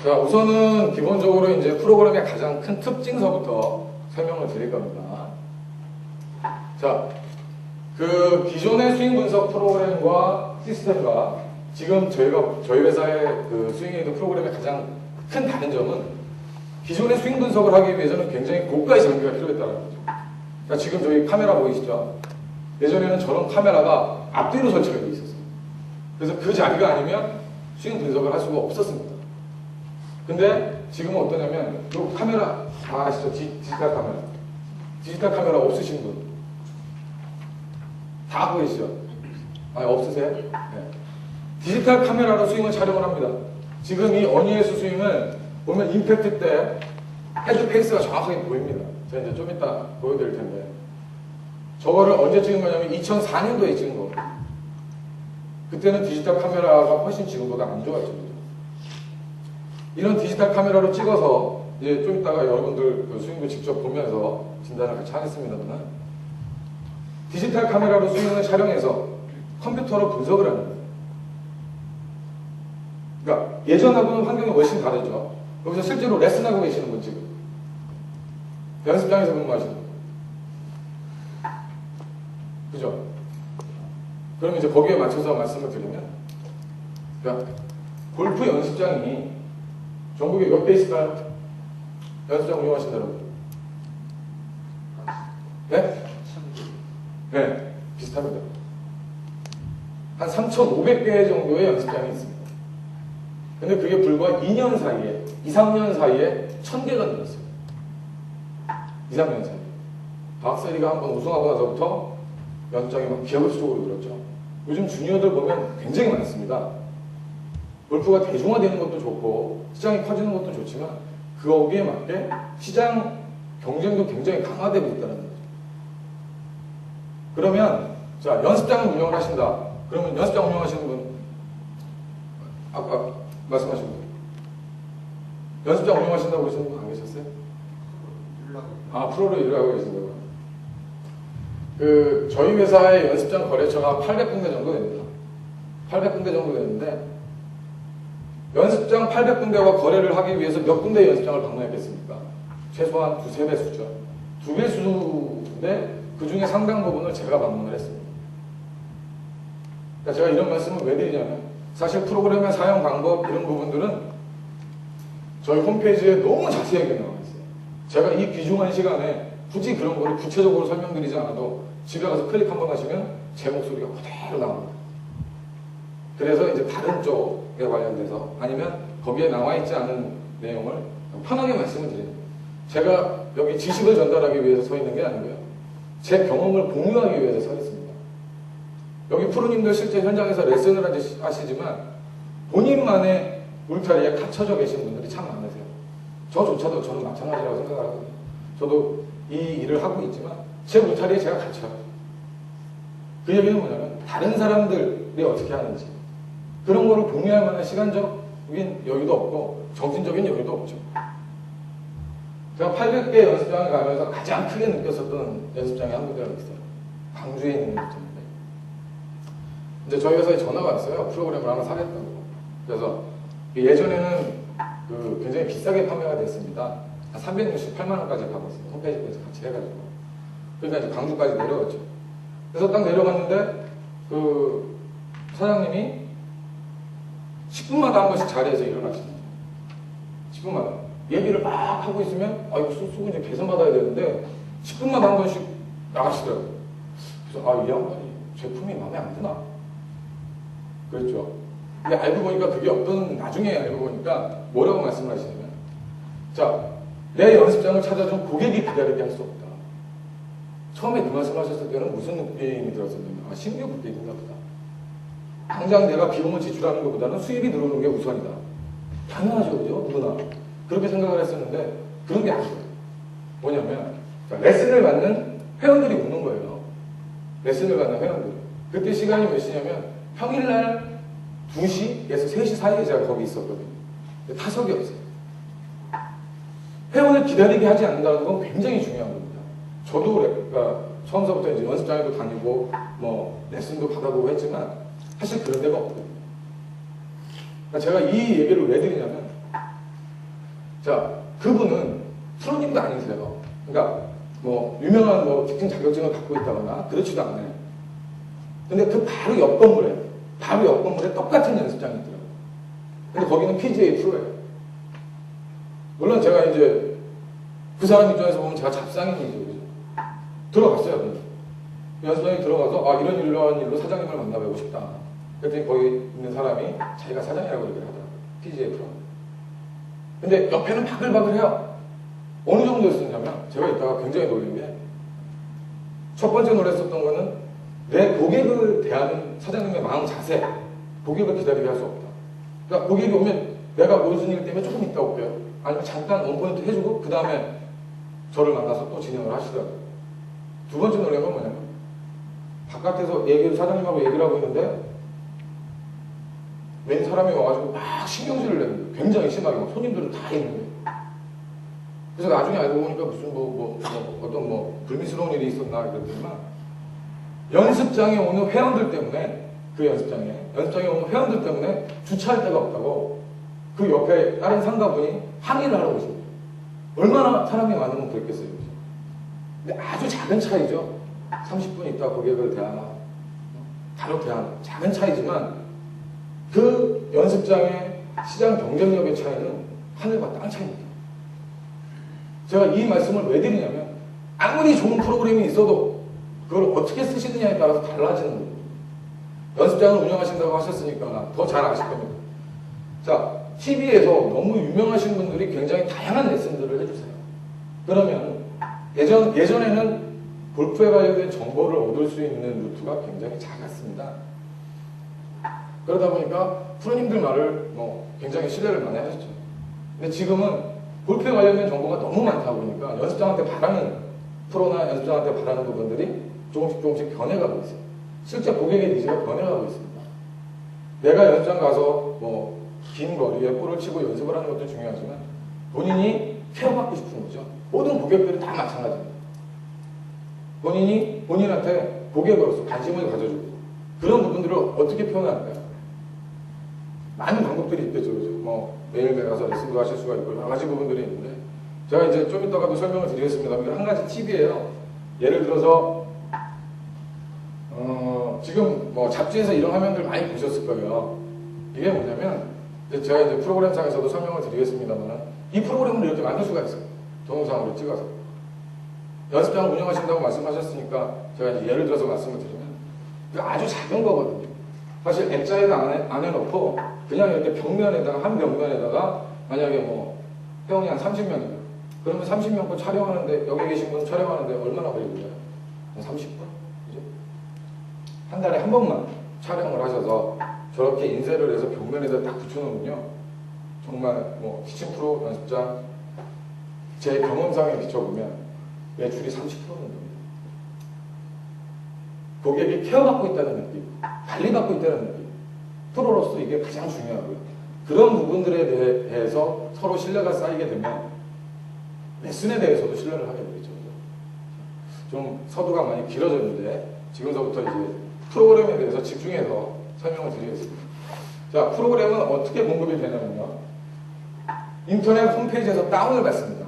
자, 우선은 기본적으로 이제 프로그램의 가장 큰 특징서부터 설명을 드릴 겁니다. 자, 그 기존의 스윙 분석 프로그램과 시스템과 지금 저희 회사의 그 스윙 에이드 프로그램의 가장 큰 다른 점은 기존의 스윙 분석을 하기 위해서는 굉장히 고가의 장비가 필요했다는 거죠. 그러니까 지금 저희 카메라 보이시죠? 예전에는 저런 카메라가 앞뒤로 설치가 되어 있었어요. 그래서 그 자리가 아니면 스윙 분석을 할 수가 없었습니다. 근데 지금은 어떠냐면 이 카메라 다 아시죠? 디지털 카메라. 디지털 카메라 없으신 분 다 보이시죠? 아니 없으세요? 네. 디지털 카메라로 스윙을 촬영을 합니다. 지금 이 어니에스 스윙을 보면 임팩트 때 헤드 페이스가 정확하게 보입니다. 제가 이제 좀 이따 보여드릴 텐데 저거를 언제 찍은 거냐면 2004년도에 찍은 거. 그때는 디지털 카메라가 훨씬 지금보다 안 좋았죠. 이런 디지털 카메라로 찍어서 이제 좀 이따가 여러분들 그 스윙도 직접 보면서 진단을 같이 하겠습니다만 디지털 카메라로 스윙을 촬영해서 컴퓨터로 분석을 하는 거예요. 그러니까 예전하고는 환경이 훨씬 다르죠. 여기서 실제로 레슨하고 계시는 분 지금 연습장에서 근무하시는 분 그죠? 그럼 이제 거기에 맞춰서 말씀을 드리면 그러니까 골프 연습장이 전국에 몇 대 있을까요? 연습장 운영하신다는 분. 네? 네, 비슷합니다. 한 3,500개 정도의 연습장이 있습니다. 근데 그게 불과 2년 사이에, 2, 3년 사이에 1,000개가 늘었어요. 2, 3년 사이에. 박세리가 한번 우승하고 나서부터 연습장이 막 기하급수적으로 늘었죠. 요즘 주니어들 보면 굉장히 많습니다. 골프가 대중화되는 것도 좋고 시장이 커지는 것도 좋지만 거기에 맞게 시장 경쟁도 굉장히 강화되고 있다는 거죠. 그러면 자 연습장을 운영을 하신다. 그러면 연습장 운영하시는 분 아까 말씀하신 분 연습장 운영하신다고 그러시는 분 안 계셨어요? 아 프로로 일을 하고 계신다고요? 그 저희 회사의 연습장 거래처가 800군데 정도 됩니다. 800군데 정도 되는데 연습장 800군데와 거래를 하기 위해서 몇 군데 연습장을 방문했겠습니까? 최소한 2, 3배 수죠. 2배 수인데 그 중에 상당 부분을 제가 방문을 했습니다. 그러니까 제가 이런 말씀을 왜 드리냐면 사실 프로그램의 사용 방법 이런 부분들은 저희 홈페이지에 너무 자세하게 나와 있어요. 제가 이 귀중한 시간에 굳이 그런 거를 구체적으로 설명드리지 않아도 집에 가서 클릭 한번 하시면 제 목소리가 그대로 나옵니다. 그래서 이제 다른 쪽에 관련돼서 아니면 거기에 나와 있지 않은 내용을 편하게 말씀을 드립니다. 제가 여기 지식을 전달하기 위해서 서 있는 게 아니고요. 제 경험을 공유하기 위해서 서 있습니다. 여기 프로님들 실제 현장에서 레슨을 하시지만 본인만의 울타리에 갇혀져 계신 분들이 참 많으세요. 저조차도 저는 마찬가지라고 생각하거든요. 저도 이 일을 하고 있지만 제 울타리에 제가 갇혀요. 그 얘기는 뭐냐면 다른 사람들이 어떻게 하는지 그런 거를 공유할 만한 시간적인 여유도 없고 정신적인 여유도 없죠. 제가 800개 연습장을 가면서 가장 크게 느꼈었던 연습장이 한 군데가 있어요. 광주에 있는 연습장인데 이제 저희 회사에 전화가 왔어요. 프로그램을 하나 사겠다고. 그래서 예전에는 그 굉장히 비싸게 판매가 됐습니다. 한 368만 원까지 가봤어요. 홈페이지까지 같이 해가지고. 그러니까 이제 광주까지 내려갔죠. 그래서 딱 내려갔는데 그 사장님이 10분마다 한 번씩 자리에서 일어나시는 거예요. 10분마다. 얘기를 막 하고 있으면 아 이거 쓰고 이제 계산 받아야 되는데 10분마다 한 번씩 나가시더라고요. 그래서 아 이 양반이 제품이 마음에 안 드나? 그랬죠. 근데 알고 보니까 그게 어떤 나중에 알고 보니까 뭐라고 말씀을 하시냐면 자 내 연습장을 찾아준 고객이 기다리게 할 수 없다. 처음에 그 말씀하셨을 때는 무슨 느낌이 들었었냐면 아 신규 고객인가 보다. 당장 내가 비용을 지출하는 것보다는 수입이 들어오는 게 우선이다. 당연하죠, 그죠? 누구나. 그렇게 생각을 했었는데 그런 게 아니에요. 뭐냐면 레슨을 받는 회원들이 오는 거예요. 레슨을 받는 회원들. 그때 시간이 몇 시냐면 평일날 2시에서 3시 사이에 제가 거기 있었거든요. 근데 타석이 없어요. 회원을 기다리게 하지 않는다는 건 굉장히 중요한 겁니다. 저도 그러니까 처음서부터 이제 연습장에도 다니고 뭐 레슨도 받아보고 했지만 사실 그런 데가 없거든요. 그러니까 제가 이 얘기를 왜 드리냐면, 자, 그분은 프로님도 아니세요. 그러니까 뭐 유명한 뭐 직진 자격증을 갖고 있다거나 그렇지도 않아요. 근데 그 바로 옆 건물에 똑같은 연습장이 있더라고요. 근데 거기는 PGA 프로예요. 물론 제가 이제 그 사람 입장에서 보면 제가 잡상인이죠. 그죠? 들어갔어요. 근데. 연습장에 들어가서 아, 이런 일로 사장님을 만나보고 싶다. 그랬더니 거기 있는 사람이 자기가 사장이라고 얘기를 하더라고요. PGA 프로. 근데 옆에는 바글바글해요. 어느 정도였었냐면 제가 이따가 굉장히 놀란 게, 첫 번째 놀랐었던 거는 내 고객을 대하는 사장님의 마음 자세. 고객을 기다리게 할 수 없다. 그러니까 고객이 오면 내가 무슨 일 때문에 조금 있다 올게요. 아니면 잠깐 원포인트 해주고 그 다음에 저를 만나서 또 진행을 하시더라고요. 두 번째 놀란 건 뭐냐면, 바깥에서 사장님하고 얘기를 하고 있는데 웬 사람이 와가지고 막 신경질을 내는 거예요. 굉장히 심하게. 막 손님들은 다 있는 거예요. 그래서 나중에 알고 보니까 무슨 어떤 불미스러운 일이 있었나 그랬더니만, 연습장에 오는 회원들 때문에, 연습장에 오는 회원들 때문에 주차할 데가 없다고 그 옆에 다른 상가분이 항의를 하러 오신 거예요. 얼마나 사람이 많으면 그랬겠어요. 근데 아주 작은 차이죠. 30분 있다 고객을 대하나, 바로 대하나. 작은 차이지만 그 연습장의 시장 경쟁력의 차이는 하늘과 땅 차이입니다. 제가 이 말씀을 왜 드리냐면, 아무리 좋은 프로그램이 있어도 그걸 어떻게 쓰시느냐에 따라서 달라지는 겁니다. 연습장을 운영하신다고 하셨으니까 더 잘 아실 겁니다. 자, TV에서 너무 유명하신 분들이 굉장히 다양한 레슨들을 해주세요. 그러면 예전에는 골프에 관련된 정보를 얻을 수 있는 루트가 굉장히 작았습니다. 그러다 보니까 프로님들 말을 굉장히 신뢰를 많이 하셨죠. 근데 지금은 골프에 관련된 정보가 너무 많다 보니까 연습장한테 바라는, 프로나 연습장한테 바라는 부분들이 조금씩 변해가고 있어요. 실제 고객의 니즈가 변해가고 있습니다. 내가 연습장 가서 긴 거리에 볼을 치고 연습을 하는 것도 중요하지만 본인이 케어받고 싶은 거죠. 모든 고객들이 다 마찬가지입니다. 본인이 본인한테 고객으로서 관심을 가져주고, 그런 부분들을 어떻게 표현할까요? 많은 방법들이 있겠죠. 그죠? 매일매일 가서 레슨도 하실 수가 있고 여러 가지 부분들이 있는데, 제가 이제 좀 이따가도 설명을 드리겠습니다. 이게 한 가지 팁이에요. 예를 들어서 지금 잡지에서 이런 화면들 많이 보셨을 거예요. 이게 뭐냐면, 제가 이제 프로그램상에서도 설명을 드리겠습니다만, 이 프로그램을 이렇게 만들 수가 있어요. 동영상으로 찍어서. 연습장을 운영하신다고 말씀하셨으니까 제가 이제 예를 들어서 말씀을 드리면, 아주 작은 거거든요. 사실 액자에다 안에 넣고 그냥 이렇게 한 벽면에다가 만약에 회원이 한 30명이에요. 그러면 30명 거 촬영하는데, 여기 계신 분 촬영하는데 얼마나 걸리고요? 한 30분? 그죠? 한 달에 한 번만 촬영을 하셔서 저렇게 인쇄를 해서 벽면에다 딱 붙여놓으면요, 정말 키친 프로 연습장, 제 경험상에 비춰보면 매출이 30%는 됩니다. 고객이 케어받고 있다는 느낌, 관리받고 있다는 느낌, 프로로서 이게 가장 중요하고요. 그런 부분들에 대해서 서로 신뢰가 쌓이게 되면 레슨에 대해서도 신뢰를 하게 되겠죠. 좀 서두가 많이 길어졌는데 지금서부터 이제 프로그램에 대해서 집중해서 설명을 드리겠습니다. 자, 프로그램은 어떻게 공급이 되냐면요, 인터넷 홈페이지에서 다운을 받습니다.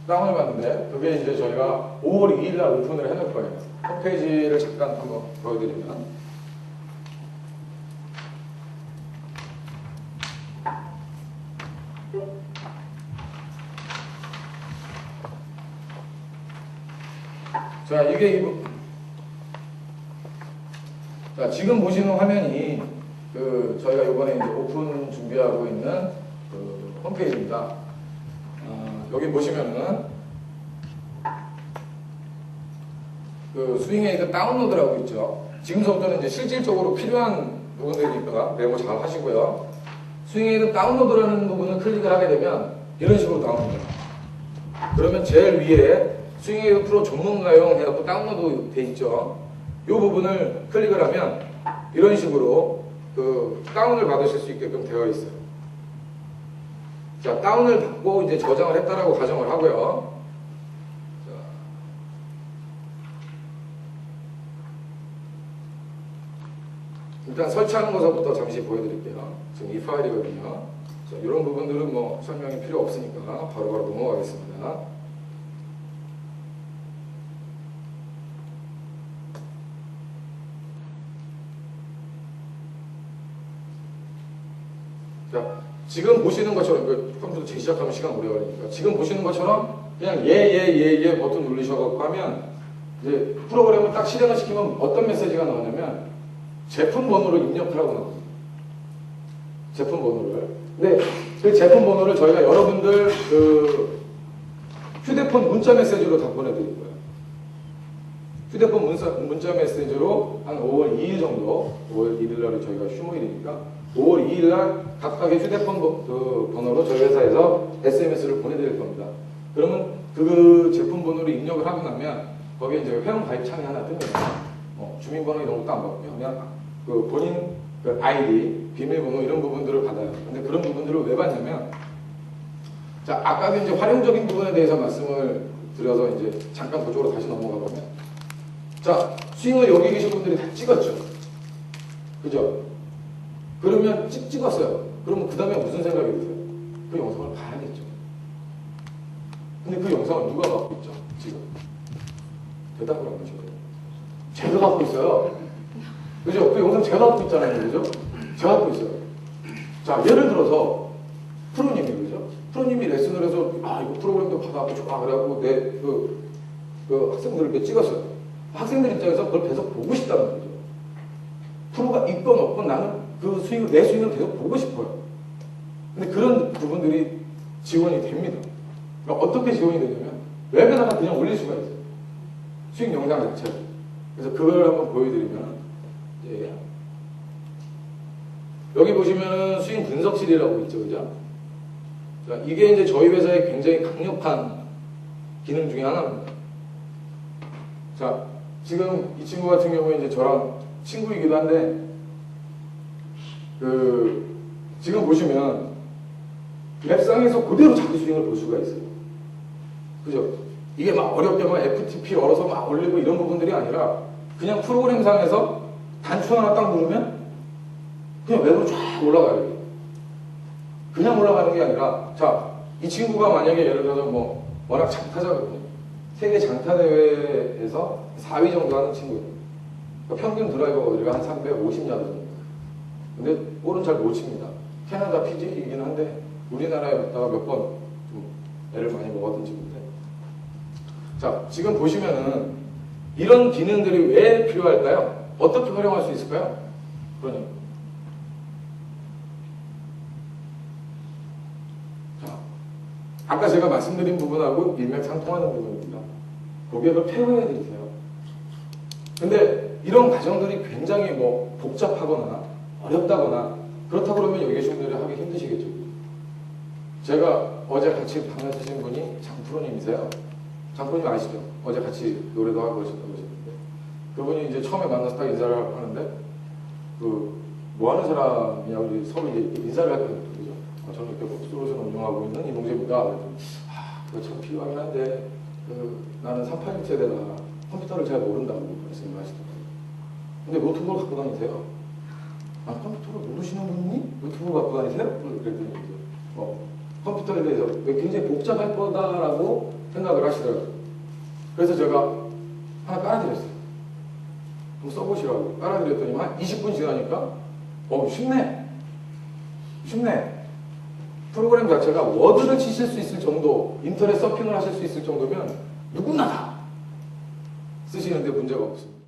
다운을 받는데 그게 이제 저희가 5월 2일 날 오픈을 해놓을 거예요. 홈페이지를 잠깐 한번 보여드리면, 자, 자, 지금 보시는 화면이 저희가 이번에 이제 오픈 준비하고 있는 홈페이지입니다. 여기 보시면은 스윙에이드 다운로드라고 있죠. 지금서부터는 이제 실질적으로 필요한 부분들이니까 메모 잘 하시고요. 스윙에이드 다운로드라는 부분을 클릭을 하게 되면 이런 식으로 나옵니다. 그러면 제일 위에 스윙에이드 프로 전문 내용 해갖고 다운로드 돼 있죠. 이 부분을 클릭을 하면 이런 식으로 그 다운을 받으실 수 있게끔 되어 있어요. 자, 다운을 받고 이제 저장을 했다라고 가정을 하고요. 자, 일단 설치하는 것부터 잠시 보여드릴게요. 지금 이 파일이거든요. 자, 이런 부분들은 뭐 설명이 필요 없으니까 바로바로 넘어가겠습니다. 자, 지금 보시는 것처럼, 컴퓨터 재시작하면 시간 오래 걸리니까, 지금 보시는 것처럼 그냥 예 버튼 누르셔갖고 하면, 이제 프로그램을 딱 실행을 시키면 어떤 메시지가 나오냐면, 제품 번호를 입력하라고 나옵니다. 제품 번호를. 근데 그 제품 번호를 저희가 여러분들 그 휴대폰 문자 메시지로 다 보내드릴 거예요. 휴대폰 문자 메시지로 한 5월 2일 정도, 5월 1일 날이 저희가 휴무일이니까 5월 2일 날 각각의 휴대폰 번호로 저희 회사에서 SMS를 보내드릴 겁니다. 그러면 그 제품 번호를 입력을 하고 나면 거기에 이제 회원 가입 창이 하나 뜹니다. 주민번호 이런 것도 안 받고요. 그냥 그 본인 그 아이디, 비밀번호 이런 부분들을 받아요. 근데 그런 부분들을 왜 받냐면, 자, 아까도 이제 활용적인 부분에 대해서 말씀을 드려서 이제 잠깐 그쪽으로 다시 넘어가 보면, 자, 스윙을 여기 계신 분들이 다 찍었죠. 그죠? 그러면 찍었어요. 그러면 그 다음에 무슨 생각이 드세요? 그 영상을 봐야겠죠. 근데 그 영상을 누가 갖고 있죠? 지금. 대답을 안 하셔요. 제가 갖고 있어요. 그죠? 그 영상 제가 갖고 있잖아요. 그죠? 제가 갖고 있어요. 자, 예를 들어서 프로님이, 그죠? 프로님이 레슨을 해서, 이거 프로그램도 받아갖고 좋아. 그래갖고 그 학생들을 찍었어요. 학생들 입장에서 그걸 계속 보고 싶다는 거죠. 프로가 있건 없건 나는 그 스윙을, 내 스윙을 계속 보고 싶어요. 근데 그런 부분들이 지원이 됩니다. 그러니까 어떻게 지원이 되냐면, 웹에다가 그냥 올릴 수가 있어요. 스윙 영상 자체를. 그래서 그걸 한번 보여드리면, 예. 여기 보시면은 스윙 분석실이라고 있죠, 그죠? 자, 이게 이제 저희 회사의 굉장히 강력한 기능 중에 하나입니다. 자, 지금 이 친구 같은 경우에 이제 저랑 친구이기도 한데, 지금 보시면 웹상에서 그대로 자기 스윙을 볼 수가 있어요. 그죠? 이게 막 어렵게 막 FTP 열어서 막 올리고 이런 부분들이 아니라 그냥 프로그램상에서 단추 하나 딱 누르면 그냥 웹으로 쫙 올라가요. 그냥 올라가는 게 아니라, 자, 이 친구가 만약에 예를 들어서 뭐 워낙 장타자거든요. 세계 장타대회에서 4위 정도 하는 친구예요. 그러니까 평균 드라이버 거리가 한 350야드 정도. 근데 볼은 잘 못 칩니다. 캐나다 PG이긴 한데 우리나라에 왔다가 몇 번 좀 애를 많이 먹었던 친구인데, 자, 지금 보시면은 이런 기능들이 왜 필요할까요? 어떻게 활용할 수 있을까요? 그러니, 자, 아까 제가 말씀드린 부분하고 일맥상통하는 부분입니다. 고객을 페어해야 되세요. 근데 이런 과정들이 굉장히 뭐 복잡하거나 어렵다거나 그렇다고 그러면 여기 계신 분들이 하기 힘드시겠죠. 제가 어제 같이 방을 쓰신 분이 장프로님이세요. 장프로님 아시죠? 어제 같이 노래도 하고 그러셨다고 하셨는데, 그분이 이제 처음에 만나서 딱 인사를 하는데, 뭐 하는 사람이냐고 서로 이제 인사를 할 거예요. 그죠? 저는 이렇게 솔루션 운영하고 있는 이동재입니다. 그거 참 필요하긴 한데, 나는 386세대라 컴퓨터를 잘 모른다고 말씀을 하시더라고요. 근데 노트북을 갖고 다니세요. 컴퓨터를 모르시는 분이 노트북을 갖고 다니세요? 그랬더니 이제 컴퓨터에 대해서 굉장히 복잡할 거다라고 생각을 하시더라고요. 그래서 제가 하나 깔아드렸어요. 좀 써보시라고 깔아드렸더니 한 20분 지나니까 쉽네. 프로그램 자체가 워드를 치실 수 있을 정도, 인터넷 서핑을 하실 수 있을 정도면 누구나 다 쓰시는데 문제가 없습니다.